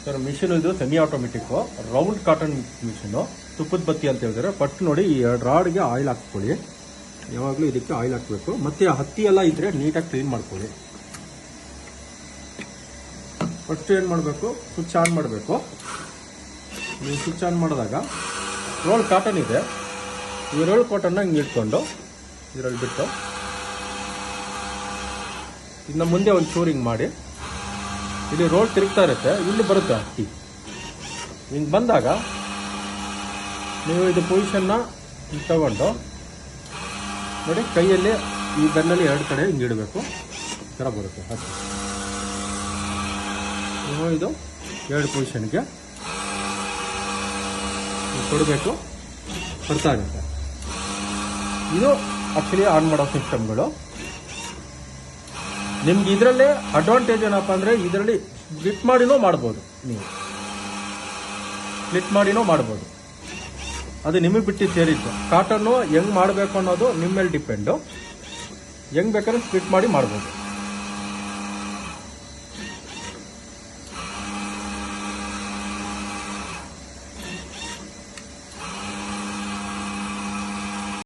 Sir machine ಇದು semi automatic round cotton machine, ತುಪ್ಪದ ಬತ್ತಿ ಅಂತ ಹೇಳಿದ್ರೆ. ಫಸ್ಟ್ ನೋಡಿ ಈ 2 ರಾಡ್ಗೆ ಆಯಿಲ್ ಹಾಕ್ಕೊಳ್ಳಿ. ಯಾವಾಗಲೂ ಇದಕ್ಕೆ ಆಯಿಲ್ ಹಾಕಬೇಕು. ಮತ್ತೆ ಹತ್ತಿ ಎಲ್ಲ ಇದ್ರೆ ನೀಟಾಗಿ ಕ್ಲೀನ್ ಮಾಡ್ಕೊಳ್ಳಿ. ಫಸ್ಟ್ ಏನು ಮಾಡಬೇಕು, ಸ್ವಿಚ್ ಆನ್ ಮಾಡಬೇಕು. ನೀವು ಸ್ವಿಚ್ ಆನ್ ಮಾಡಿದಾಗ ರೋಲ್ ಕಾಟನ್ ಇದೆ, ಈ ರೋಲ್ ಕಾಟನ್ನ ಹಿಂಗೆ ಇಟ್ಕೊಂಡು ಇದರಲ್ಲಿ ಬಿಟ್ಟು ಇನ್ನು ಮುಂದೆ ಒಂದು ಚೂರು ಹಿಂಗೆ ಮಾಡಿ, ಇಲ್ಲಿ ರೋಲ್ ತಿರುಗ್ತಾ ಇರುತ್ತೆ, ಇಲ್ಲಿ ಬರುತ್ತೆ ಹತ್ತಿ. ಹಿಂಗೆ ಬಂದಾಗ ನೀವು ಇದು ಪೊಸಿಷನ್ನ ಹಿಂಗೆ ತಗೊಂಡು ನೋಡಿ, ಕೈಯಲ್ಲಿ ಈ ಬೆನ್ನಲ್ಲಿ 2 ಕಡೆ ಹಿಂಗೆ ಇಡಬೇಕು. ಈ ಥರ ಬರುತ್ತೆ ಹತ್ತಿ. ನೀವು ಇದು 2 ಪೊಸಿಷನ್ಗೆ ಕೊಡಬೇಕು, ಕೊಡ್ತಾ ಇರುತ್ತೆ. ಇದು ಆಕ್ಚುಲಿ ಆನ್ ಮಾಡೋ ಸಿಸ್ಟಮ್ಗಳು. ನಿಮ್ಗೆ ಇದರಲ್ಲೇ ಅಡ್ವಾಂಟೇಜ್ ಏನಪ್ಪ ಅಂದರೆ, ಇದರಲ್ಲಿ ಸ್ಪ್ಲಿಟ್ ಮಾಡಿನೂ ಮಾಡ್ಬೋದು. ನೀವು ಸ್ಪ್ಲಿಟ್ ಮಾಡಿನೂ ಮಾಡ್ಬೋದು, ಅದು ನಿಮಗೆ ಬಿಟ್ಟು ಸೇರಿದ್ದು. ಕಾಟನ್ನು ಹೆಂಗೆ ಮಾಡಬೇಕು ಅನ್ನೋದು ನಿಮ್ಮ ಮೇಲೆ ಡಿಪೆಂಡು. ಹೆಂಗೆ ಬೇಕಾದ್ರೆ ಸ್ಪ್ಲಿಟ್ ಮಾಡಿ ಮಾಡ್ಬೋದು.